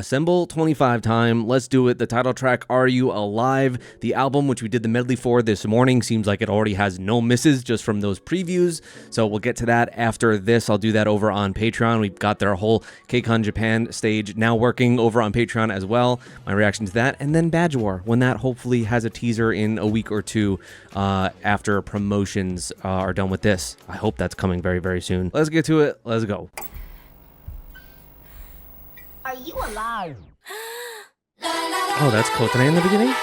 Assemble 25 time, let's do it. The title track, Are You Alive? The album, which we did the medley for this morning, seems like it already has no misses just from those previews. So we'll get to that after this. I'll do that over on Patreon. We've got their whole KCON Japan stage now working over on Patreon as well. My reaction to that. And then Badge War, when that hopefully has a teaser in a week or two after promotions are done with this. I hope that's coming very, very soon. Let's get to it. Let's go. Are you alive? Oh, that's Kotane in the beginning?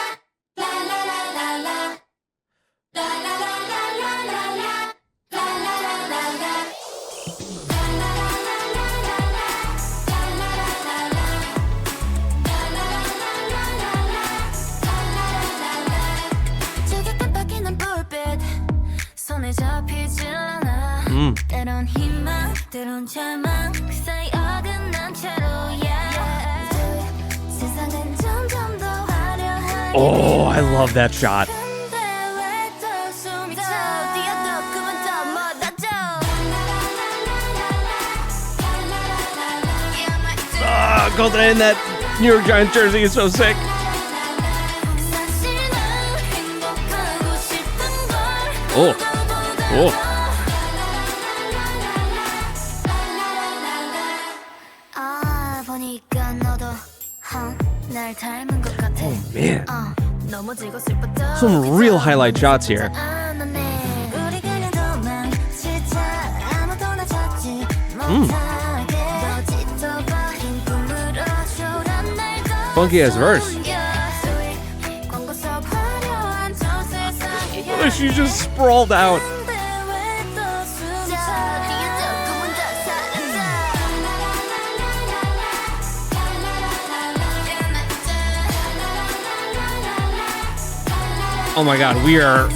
Oh, I love that shot. Kotane in that New York Giants jersey is so sick. Oh. Oh. Oh man, some real highlight shots here. Funky ass verse. She just sprawled out. Oh my god, we are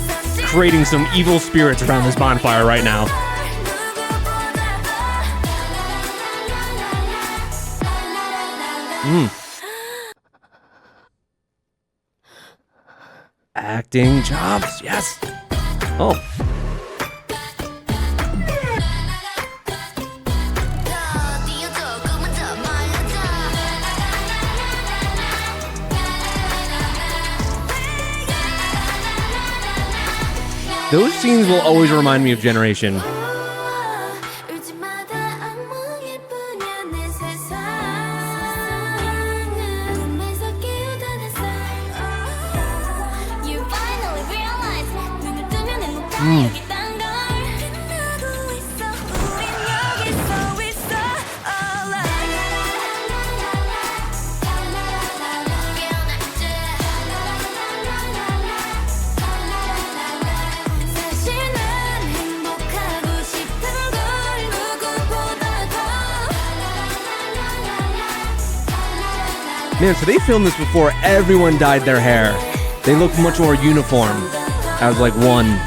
creating some evil spirits around this bonfire right now. Acting chops, yes. Oh. Those scenes will always remind me of Generation. Man, so they filmed this before everyone dyed their hair. They look much more uniform as like one.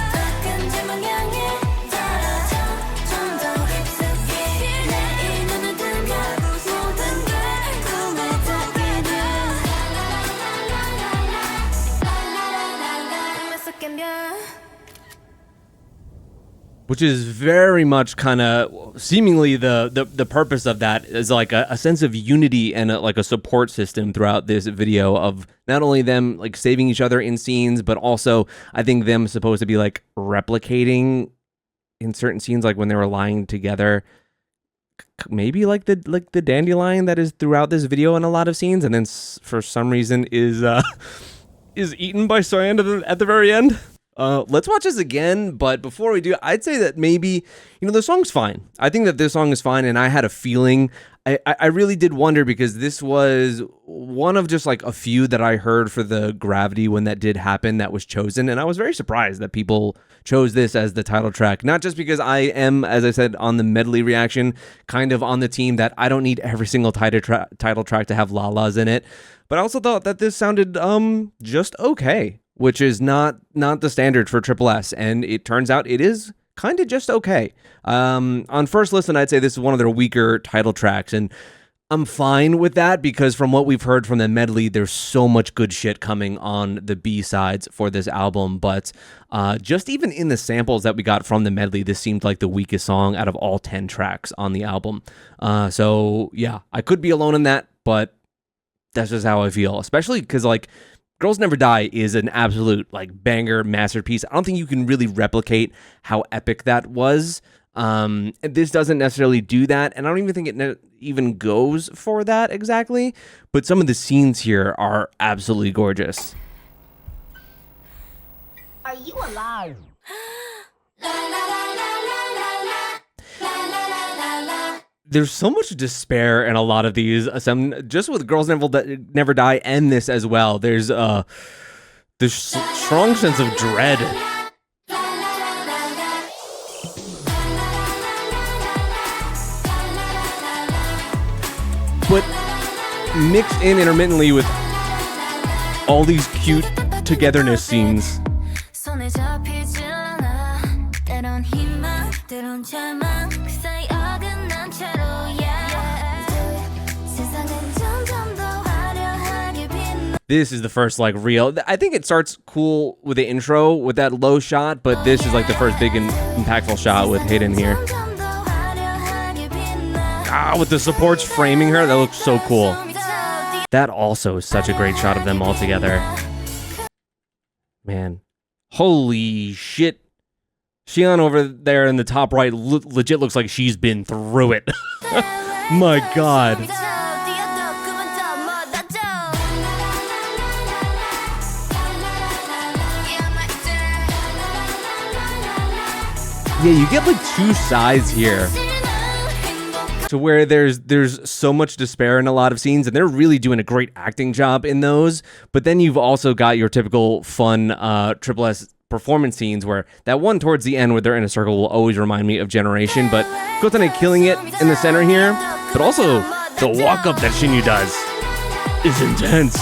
Which is very much kind of seemingly the purpose of that is like a sense of unity and like a support system throughout this video of not only them like saving each other in scenes, but also I think them supposed to be like replicating in certain scenes, like when they were lying together, maybe like the dandelion that is throughout this video in a lot of scenes, and then for some reason is eaten by Soyan at the very end. Let's watch this again, but before we do, I'd say that maybe, the song's fine. I think that this song is fine, and I had a feeling, I really did wonder, because this was one of just like a few that I heard for the Gravity when that did happen that was chosen, and I was very surprised that people chose this as the title track, not just because I am, as I said on the medley reaction, kind of on the team that I don't need every single title track to have la-las in it, but I also thought that this sounded just okay, which is not the standard for tripleS, and it turns out it is kind of just okay. On first listen, I'd say this is one of their weaker title tracks, and I'm fine with that because from what we've heard from the medley, there's so much good shit coming on the B-sides for this album. But just even in the samples that we got from the medley, this seemed like the weakest song out of all 10 tracks on the album. So yeah, I could be alone in that, but That's just how I feel, especially because like Girls Never Die is an absolute like banger masterpiece. I don't think you can really replicate how epic that was. This doesn't necessarily do that, and I don't even think it even goes for that exactly. But some of the scenes here are absolutely gorgeous. Are you alive? There's so much despair in a lot of these. Some just with Girls Never Die and this as well. There's strong sense of dread. But mixed in intermittently with all these cute togetherness scenes. This is the first like real. I think it starts cool with the intro with that low shot, but this is like the first big and impactful shot with Hayden here. With the supports framing her, that looks so cool. That also is such a great shot of them all together. Man, holy shit. Xion over there in the top right legit looks like she's been through it. My God. Yeah, you get like two sides here. To where there's so much despair in a lot of scenes, and they're really doing a great acting job in those. But then you've also got your typical fun tripleS performance scenes, where that one towards the end where they're in a circle will always remind me of Generation. But KCON killing it in the center here, but also the walk up that Shinyu does is intense.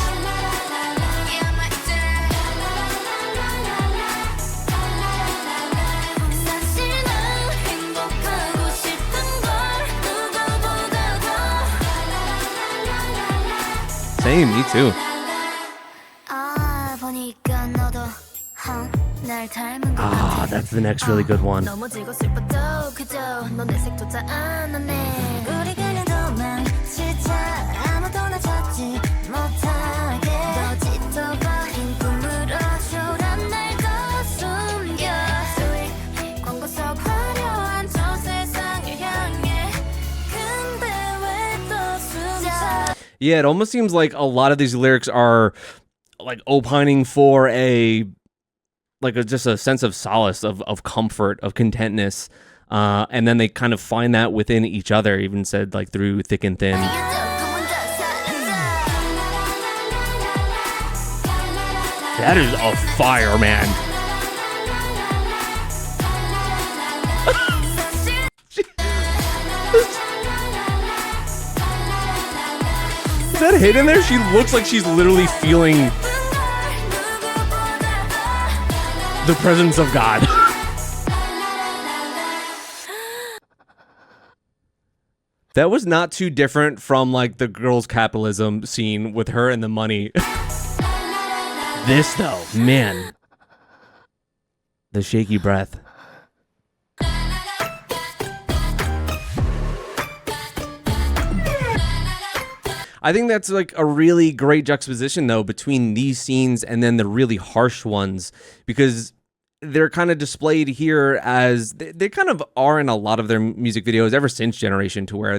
Same, me too. That's the next really good one. Yeah, it almost seems like a lot of these lyrics are like opining for just a sense of solace, of comfort, of contentness, and then they kind of find that within each other, even said like through thick and thin. That is a fire, man. Is that Hayden there? She looks like she's literally feeling the presence of God. That was not too different from like the girls' capitalism scene with her and the money. This though, man. The shaky breath. I think that's like a really great juxtaposition though between these scenes and then the really harsh ones, because they're kind of displayed here as they kind of are in a lot of their music videos ever since Generation, to where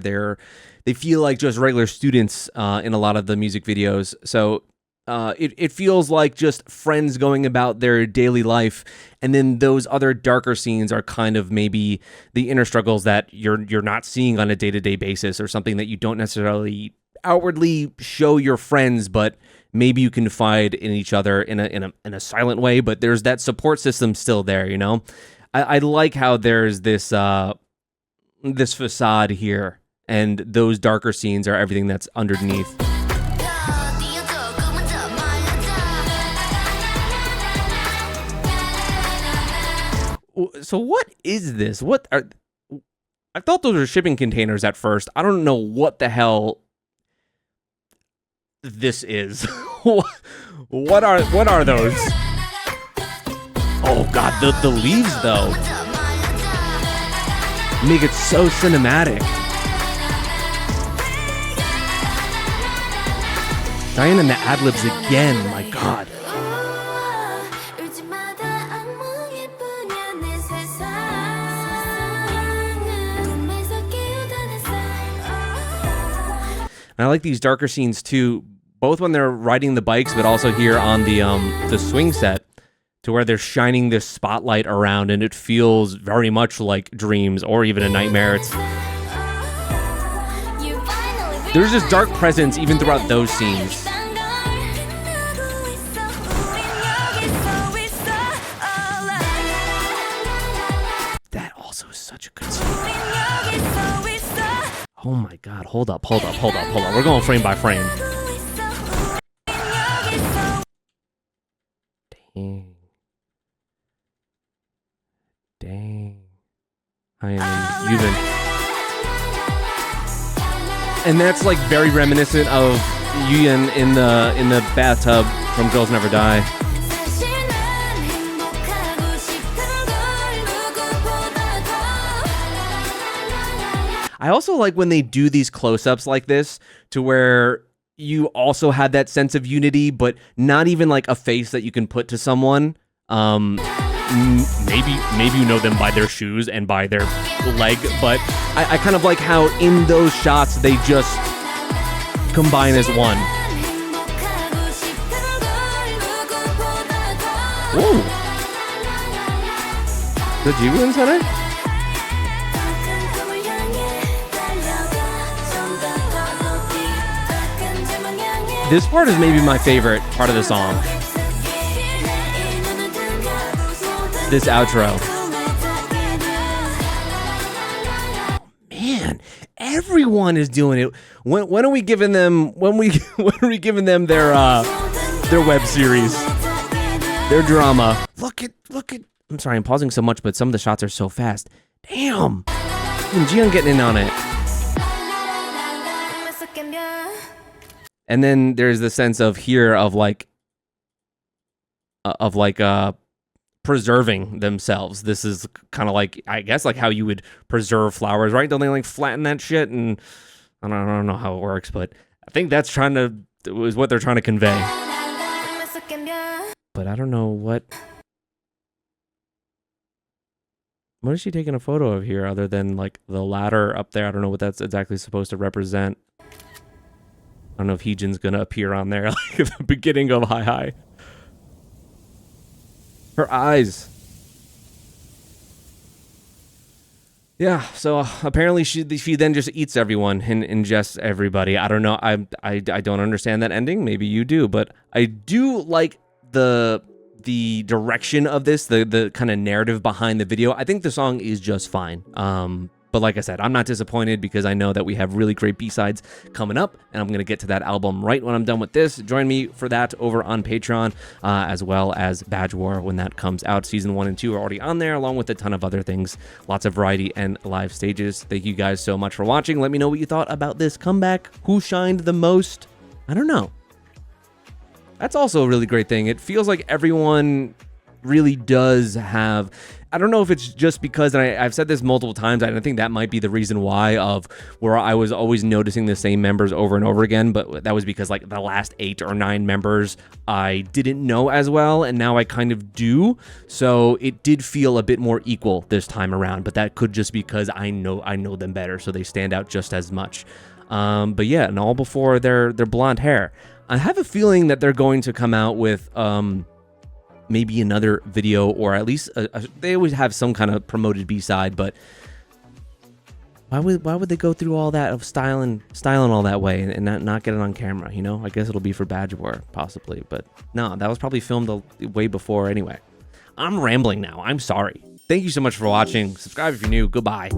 they feel like just regular students in a lot of the music videos. So it feels like just friends going about their daily life, and then those other darker scenes are kind of maybe the inner struggles that you're not seeing on a day-to-day basis, or something that you don't necessarily outwardly show your friends, but maybe you confide in each other in a silent way, but there's that support system still there, you know? I like how there's this this facade here, and those darker scenes are everything that's underneath. So what is this? I thought those were shipping containers at first. I don't know what the hell this is. What are those? Oh god, the leaves though make it so cinematic. Diane and the ad-libs again, my god. And I like these darker scenes too, both when they're riding the bikes, but also here on the swing set, to where they're shining this spotlight around, and it feels very much like dreams or even a nightmare. There's this dark presence even throughout those scenes. That also is such a good scene. Oh my god, hold up. We're going frame by frame. Dang. I am Yuvan. And that's like very reminiscent of Yuyan in the bathtub from Girls Never Die. I also like when they do these close-ups like this, to where you also have that sense of unity, but not even like a face that you can put to someone. Maybe you know them by their shoes and by their leg, but I kind of like how in those shots they just combine as one. Whoa. The Jiwoo Center? This part is maybe my favorite part of the song. This outro. Oh, man, everyone is doing it. When are we giving them? When are we giving them their web series, their drama? Look at. I'm sorry, I'm pausing so much, but some of the shots are so fast. Damn, and Jiyeon getting in on it. And then there's the sense of here of like preserving themselves. This is kind of like, I guess, like how you would preserve flowers, right? Don't they like flatten that shit? And I don't know how it works, but I think that's is what they're trying to convey. But I don't know what is she taking a photo of here other than like the ladder up there? I don't know what that's exactly supposed to represent. I don't know if Heejin's gonna appear on there like at the beginning of Hi Hi. Her eyes. Yeah, so apparently she then just eats everyone and ingests everybody. I don't know. I don't understand that ending. Maybe you do, but I do like the direction of this, the kind of narrative behind the video. I think the song is just fine. But like I said, I'm not disappointed because I know that we have really great B-sides coming up, and I'm going to get to that album right when I'm done with this. Join me for that over on Patreon, as well as Badge War when that comes out. Season 1 and 2 are already on there, along with a ton of other things. Lots of variety and live stages. Thank you guys so much for watching. Let me know what you thought about this comeback. Who shined the most? I don't know. That's also a really great thing. It feels like everyone really does have... I don't know if it's just because, and I've said this multiple times, I think that might be the reason why, of where I was always noticing the same members over and over again, but that was because like the last 8 or 9 members I didn't know as well, and now I kind of do, so it did feel a bit more equal this time around, but that could just be because I know them better, so they stand out just as much. But yeah, and all before their blonde hair. I have a feeling that they're going to come out with maybe another video, or at least they always have some kind of promoted B-side, but why would they go through all that of styling all that way and not get it on camera, you know? I guess it'll be for Badge War, possibly, but no, that was probably filmed way before anyway. I'm rambling now. I'm sorry. Thank you so much for watching. Subscribe if you're new. Goodbye.